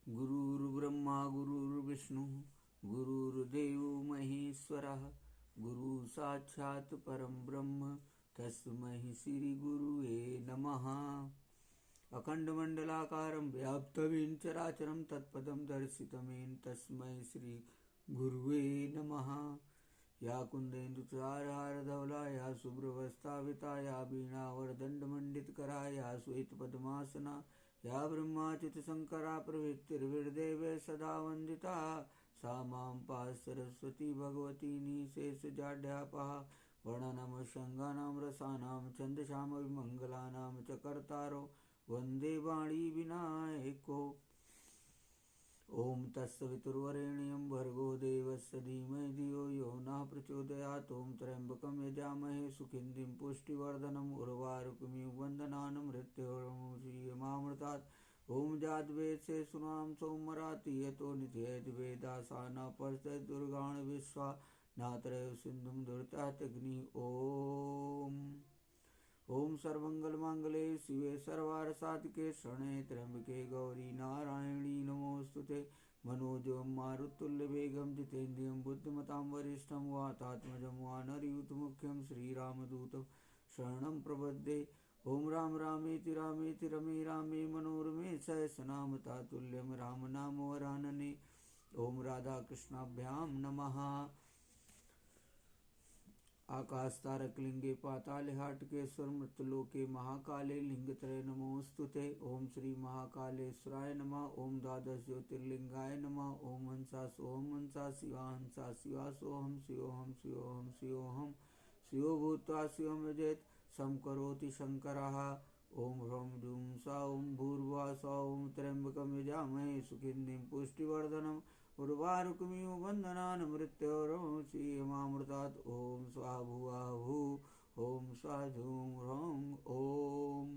गुरुर्ब्रह्मा गुरुर्विष्णु गुरुर्देवो महेश्वरः गुरु साक्षात् परं ब्रह्म तस्मै श्री गुरुवे नमः। अखण्डमण्डलाकारं व्याप्तमेन चराचरं तत्पदं दर्शितमेन तस्मै श्री गुरुवे नमः। या कुन्देन्दुचारहारधवला या शुभ्रवस्त्रावृता या वीणावरदण्डमण्डितकरा या श्वेतपद्मासना या ब्रह्माच्युतशङ्करा प्रभृतिर्विर्देवैः सदा वन्दिता सा मां पाहि सरस्वती भगवती निःशेषजाड्यापहा। वर्णनम शृङ्गानां रसानां छन्दसामविमङ्गलानां च कर्तारो वन्दे वाणी विनायको। ॐ तत्सवितुर्वरेण्यं भर्गो देवस्य धीमहि धियो यो नः प्रचोदयात्। ॐ त्र्यम्बकं यजामहे सुगन्धिं पुष्टिवर्धनम् उर्वारुकमिव बन्धनान् मृत्योर्मुक्षीयमामृतात्। ॐ जातवेदसे सुनाम सौमराति यतो नित्ययद्वेदा सा न पश्यत् दुर्गान् विश्वा नात्रैव सिन्धुं दुर्तातग्निः। ॐ सर्वमङ्गलमाङ्गल्ये शिवे सर्वार्थसाधिके शरण्ये त्र्यम्बके गौरी नारायणी नमोऽस्तुते। मनोजवं मारुततुल्यवेगं जितेन्द्रियं बुद्धिमतां वरिष्ठं वातात्मजं वानरयूथमुख्यं श्रीरामदूतं शरणं प्रपद्ये। ॐ राम रामेति रामेति रमे रामे मनोरमे सहस्रनाम तत्तुल्यं राम नाम वरानने। ॐ राधाकृष्णाभ्यां नमः। आकाशतारकलिंगे पाताले हाटकेश्वर मृत्युलोके महाकाले लिंगत्रय नमोस्तुते। ओम श्री महाकालेश्वराय नमः। ओम द्वादश ज्योतिर्लिंगाय नमः। ओम हंसा सोहम हंसा शिवा हंसा शिवा सोहम शिवोहम शिवोहम शिवोहम शिवो भूत्वा शिवम यजेत सम करोति शंकरः। ओम ह्रौं जूं सा ओम भूर्भुवः स्वः। ओम त्र्यंबकं यजामहे सुगन्धिं पुष्टिवर्धनम् उर्वारुकमिव बन्धनान् मृत्योर्मुक्षीयमामृतात्। ॐ स्वाहा भुवः भुः। ॐ स्वाहा झूं ह्रौं ॐ।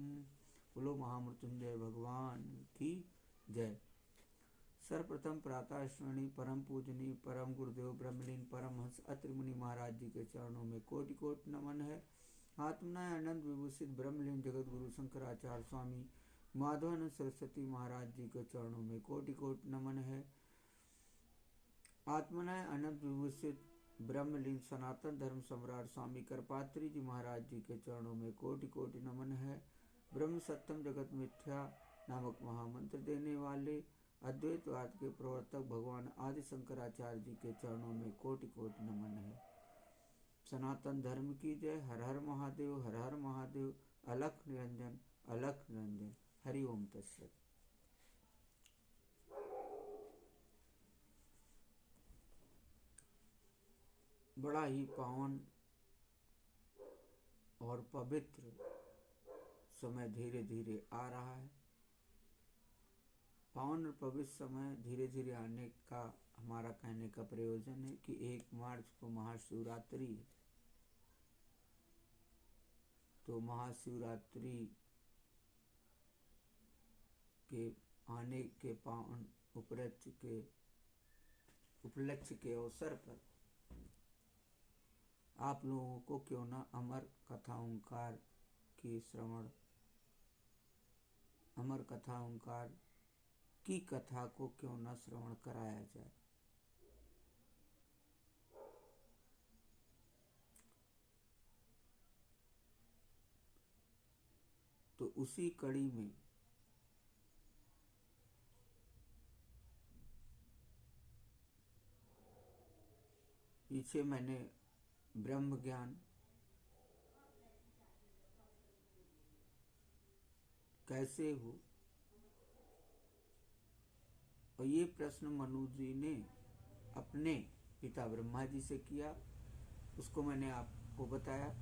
बोलो महामृत्युंजय भगवान की जय। सर्वप्रथम प्रातः स्मरणीय परम पूजनीय परम गुरुदेव ब्रह्मलीन परमहंस अत्रि मुनि महाराज जी के चरणों में कोटि कोटि नमन है। आत्मनाय आनंद विभूषित ब्रह्मलीन जगत गुरु शंकराचार्य स्वामी माधवानंद सरस्वती महाराज जी के चरणों में कोटि कोटि नमन है। आत्मनाय अनंत विभूषित ब्रह्मलीन सनातन धर्म सम्राट स्वामी करपात्री जी महाराज जी के चरणों में कोटि कोटि नमन है। ब्रह्म सत्यम जगत मिथ्या नामक महामंत्र देने वाले अद्वैतवाद के प्रवर्तक भगवान आदि शंकराचार्य जी के चरणों में कोटि कोटि नमन है। सनातन धर्म की जय। हर हर महादेव हर हर महादेव। अलख निरंजन अलख निरंजन। हरि ओम तत्सत। बड़ा ही पावन और पवित्र समय धीरे धीरे आ रहा है। पावन और पवित्र समय धीरे धीरे आने का हमारा कहने का प्रयोजन है कि 1 मार्च को महाशिवरात्रि है। तो महाशिवरात्रि के आने के पावन उपलक्ष्य के अवसर पर आप लोगों को क्यों न अमर कथा ओंकार की श्रवण, अमर कथा ओंकार की कथा को क्यों न श्रवण कराया जाए। तो उसी कड़ी में पीछे मैंने ब्रह्म ज्ञान कैसे हो, और ये प्रश्न मनु जी ने अपने पिता ब्रह्मा जी से किया, उसको मैंने आपको बताया।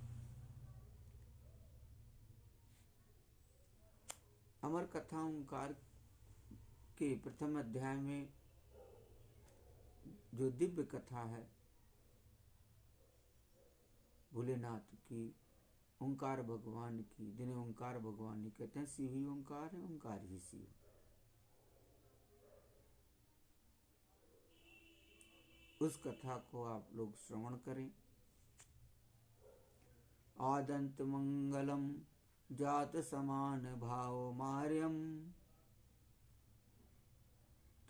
अमर कथा ओंकार के प्रथम अध्याय में जो दिव्य कथा है भोलेनाथ की, ओंकार भगवान की, जिन्हें ओंकार भगवान ही कहते हैं, शिव ही ओंकार है, ओंकार ही शिव। उस कथा को आप लोग श्रवण करें। आदंत मंगलम जात समान भाव मार्यम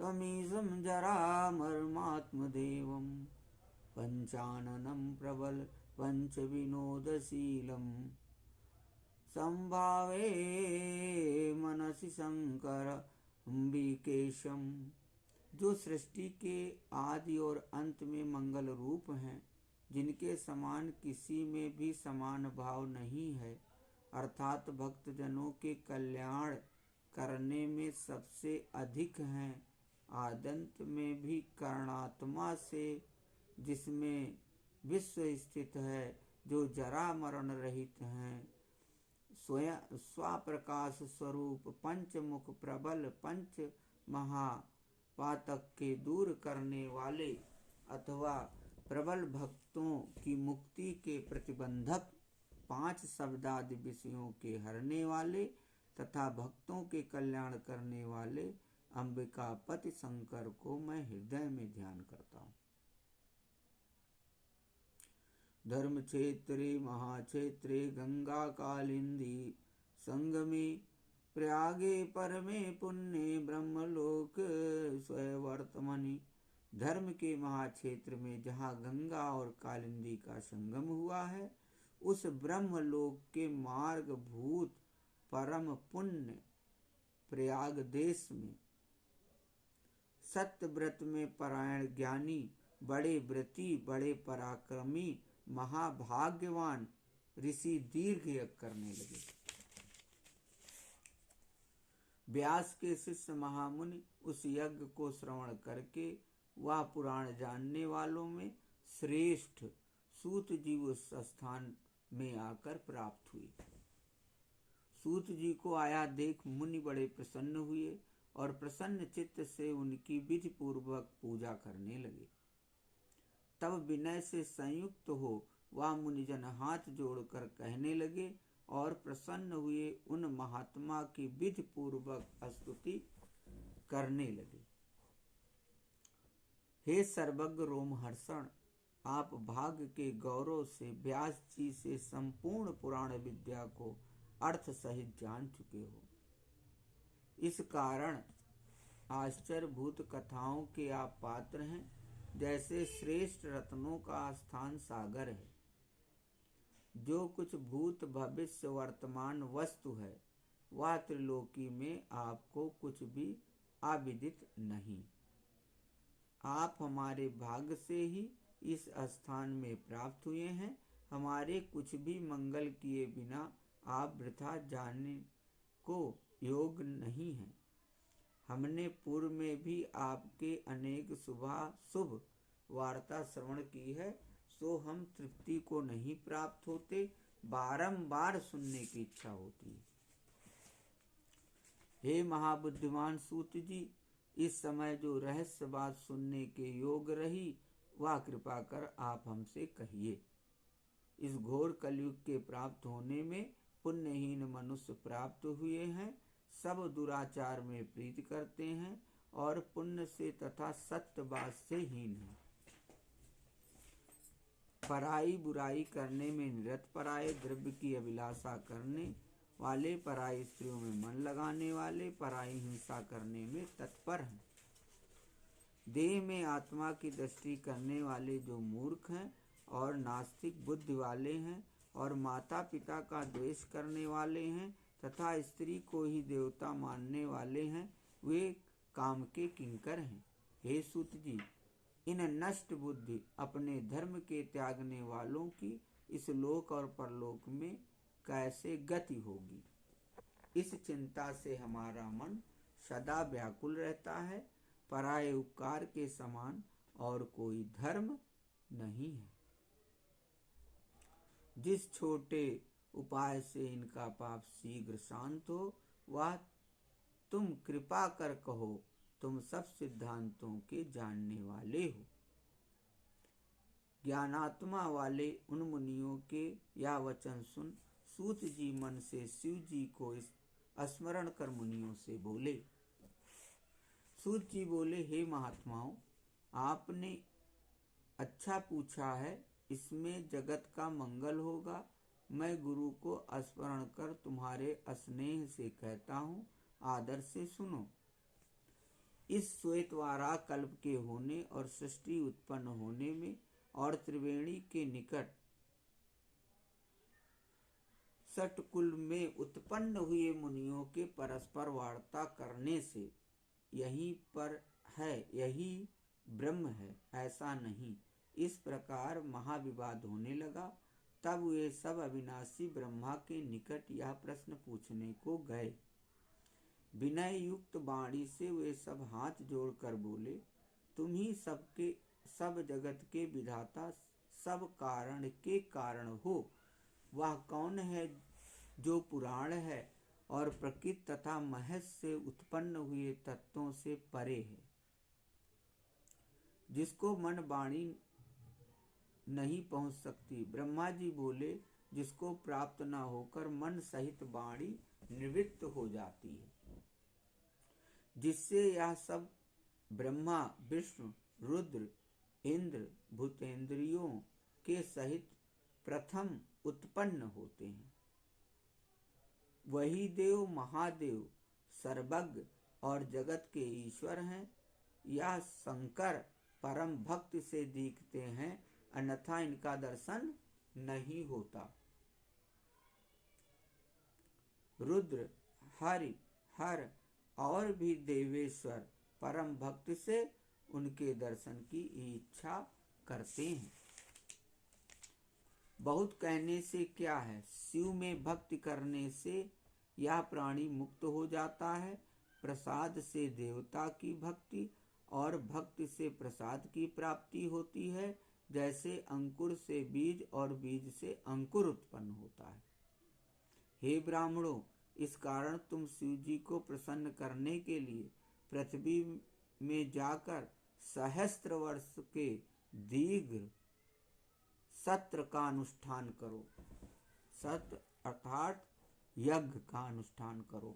तमीशं जरामरमात्मदेवं पंचाननं प्रबल पंचविनोदशीलं संभावे मनसि शंकर अम्बिकेशम। जो सृष्टि के आदि और अंत में मंगल रूप हैं, जिनके समान किसी में भी समान भाव नहीं है, अर्थात भक्तजनों के कल्याण करने में सबसे अधिक हैं, आद्यंत में भी करणात्मा से जिसमें विश्व स्थित है, जो जरा मरण रहित हैं, स्वयं स्वाप्रकाश स्वरूप पंचमुख प्रबल पंच महापातक के दूर करने वाले अथवा प्रबल भक्तों की मुक्ति के प्रतिबंधक, 5 शब्दादि विषयों के हरने वाले तथा भक्तों के कल्याण करने वाले अंबिकापति शंकर को मैं हृदय में ध्यान करता हूँ। धर्म क्षेत्रे महाक्षेत्रे गंगा कालिंदी संगमे प्रयागे परमे पुण्य ब्रह्मलोक स्ववर्तमनि। धर्म के महाक्षेत्र में जहाँ गंगा और कालिंदी का संगम हुआ है, उस ब्रह्मलोक के मार्ग भूत परम पुण्य प्रयाग देश में सत्य व्रत में परायण ज्ञानी, बड़े व्रती, बड़े पराक्रमी, महाभाग्यवान ऋषि दीर्घ यज्ञ करने लगे। व्यास के शिष्य महामुनि उस यज्ञ को श्रवण करके वह पुराण जानने वालों में श्रेष्ठ सूत जी उस स्थान में आकर प्राप्त हुए। सूत जी को आया देख मुनि बड़े प्रसन्न हुए और प्रसन्न चित्त से उनकी विधि पूर्वक पूजा करने लगे। तब विनय से संयुक्त हो वह मुनिजन हाथ जोड़कर कहने लगे और प्रसन्न हुए उन महात्मा की विधि पूर्वक स्तुति करने लगे। हे सर्वज्ञ रोमहर्षण, आप भाग्य के गौरव से व्यास जी से संपूर्ण पुराण विद्या को अर्थ सहित जान चुके हो। इस कारण आश्चर्यभूत कथाओं के आप पात्र हैं। जैसे श्रेष्ठ रत्नों का स्थान सागर है, जो कुछ भूत भविष्य वर्तमान वस्तु है, वह त्रिलोकी में आपको कुछ भी अविदित नहीं। आप हमारे भाग्य से ही इस स्थान में प्राप्त हुए हैं। हमारे कुछ भी मंगल किए बिना आप वृथा जाने को योग्य नहीं है। हमने पूर्व में भी आपके अनेक शुभ वार्ता श्रवण की है, सो हम तृप्ति को नहीं प्राप्त होते, बारंबार सुनने की इच्छा होती है। हे महाबुद्धिमान सूत जी, इस समय जो रहस्य बात सुनने के योग रही, वह कृपा कर आप हमसे कहिए। इस घोर कलयुग के प्राप्त होने में पुण्यहीन मनुष्य प्राप्त हुए हैं। सब दुराचार में प्रीति करते हैं और पुण्य से तथा सत्यवाद से हीन हैं। पराई बुराई करने में निरत, पराये द्रव्य की अभिलाषा करने वाले, पराई स्त्रियों में मन लगाने वाले, पराई हिंसा करने में तत्पर हैं। देह में आत्मा की दृष्टि करने वाले जो मूर्ख हैं और नास्तिक बुद्धि वाले हैं और माता पिता का द्वेष करने वाले हैं तथा स्त्री को ही देवता मानने वाले हैं, वे काम के किंकर हैं। हे सूत जी, इन नष्ट बुद्धि अपने धर्म के त्यागने वालों की इस लोक और परलोक में कैसे गति होगी? इस चिंता से हमारा मन सदा व्याकुल रहता है। पराये उपकार के समान और कोई धर्म नहीं है। जिस छोटे उपाय से इनका पाप शीघ्र शांत हो, वह तुम कृपा कर कहो। तुम सब सिद्धांतों के जानने वाले हो। ज्ञानात्मा वाले उन मुनियों के यह वचन सुन सूत जी मन से शिव जी को स्मरण कर मुनियों से बोले। सूत जी बोले, हे महात्माओं, आपने अच्छा पूछा है, इसमें जगत का मंगल होगा। मैं गुरु को स्मरण कर तुम्हारे स्नेह से कहता हूँ, आदर से सुनो। इस श्वेतवारा कल्प के होने और सृष्टि उत्पन्न होने में और त्रिवेणी के निकट षटकुल में उत्पन्न हुए मुनियों के परस्पर वार्ता करने से यहीं पर है, यही ब्रह्म है, ऐसा नहीं। इस प्रकार महाविवाद होने लगा। तब वे सब अविनाशी ब्रह्मा के निकट यह प्रश्न पूछने को गए। विनय युक्त वाणी से वे सब हाथ जोड़कर बोले, तुम ही सब जगत के विधाता, सब कारण के कारण हो। वह कौन है जो पुराण है और प्रकृति तथा महस से उत्पन्न हुए तत्वों से परे है, जिसको मन वाणी नहीं पहुंच सकती। ब्रह्मा जी बोले, जिसको प्राप्त न होकर मन सहित वाणी निवृत्त हो जाती है, जिससे यह सब ब्रह्मा विष्णु रुद्र इंद्र भूतेंद्रियों के सहित प्रथम उत्पन्न होते हैं। वही देव महादेव सर्वज्ञ और जगत के ईश्वर हैं। यह शंकर परम भक्ति से दिखते हैं, अन्यथा इनका दर्शन नहीं होता। रुद्र हरि हर और भी देवेश्वर परम भक्ति से उनके दर्शन की इच्छा करते हैं। बहुत कहने से क्या है, शिव में भक्ति करने से यह प्राणी मुक्त हो जाता है। प्रसाद से देवता की भक्ति और भक्ति से प्रसाद की प्राप्ति होती है। जैसे अंकुर से बीज और बीज से अंकुर उत्पन्न होता है। हे ब्राह्मणों, इस कारण तुम शिव जी को प्रसन्न करने के लिए पृथ्वी में जाकर सहस्त्र वर्ष के दीर्घ सत्र का अनुष्ठान करो। सत्र अर्थात यज्ञ का अनुष्ठान करो।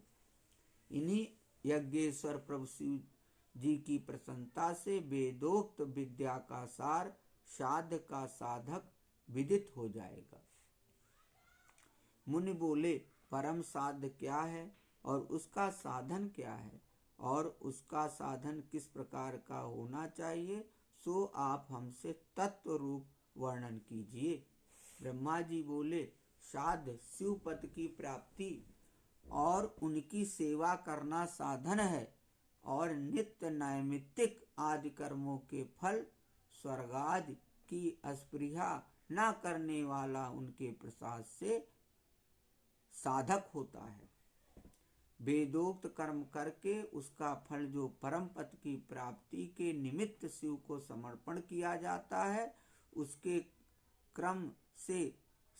इन्हीं यज्ञेश्वर प्रभु शिव जी की प्रसन्नता से वेदोक्त विद्या का सार, साध का साधक विदित हो जाएगा। मुनि बोले, परम साध्य क्या है और उसका साधन क्या है और उसका साधन किस प्रकार का होना चाहिए, सो आप हमसे तत्व रूप वर्णन कीजिए। ब्रह्मा जी बोले, साध्य शिव पद की प्राप्ति और उनकी सेवा करना साधन है और नित्य नैमित्तिक आदि कर्मों के फल स्वर्गादि की अस्पृहा न करने वाला उनके प्रसाद से साधक होता है। वेदोक्त कर्म करके उसका फल जो परम पद की प्राप्ति के निमित्त शिव को समर्पण किया जाता है, उसके क्रम से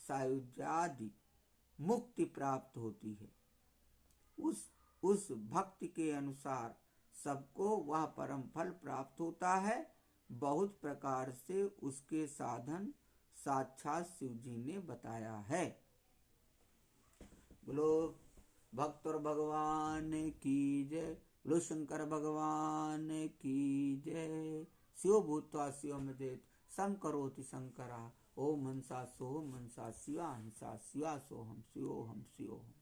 सायुज्यादि मुक्ति प्राप्त होती है। उस भक्ति के अनुसार सबको वह परम फल प्राप्त होता है। बहुत प्रकार से उसके साधन साक्षात शिव जी ने बताया है। बोलो भक्त और भगवान की जय, बोलो शंकर भगवान की जय। शिव भूत्वा शिवमदेत शंकरोति शंकरा, ओम हंसा सोहम हंसा शिवा हंसा शिवा सोहम शिवोहम शिवोहम।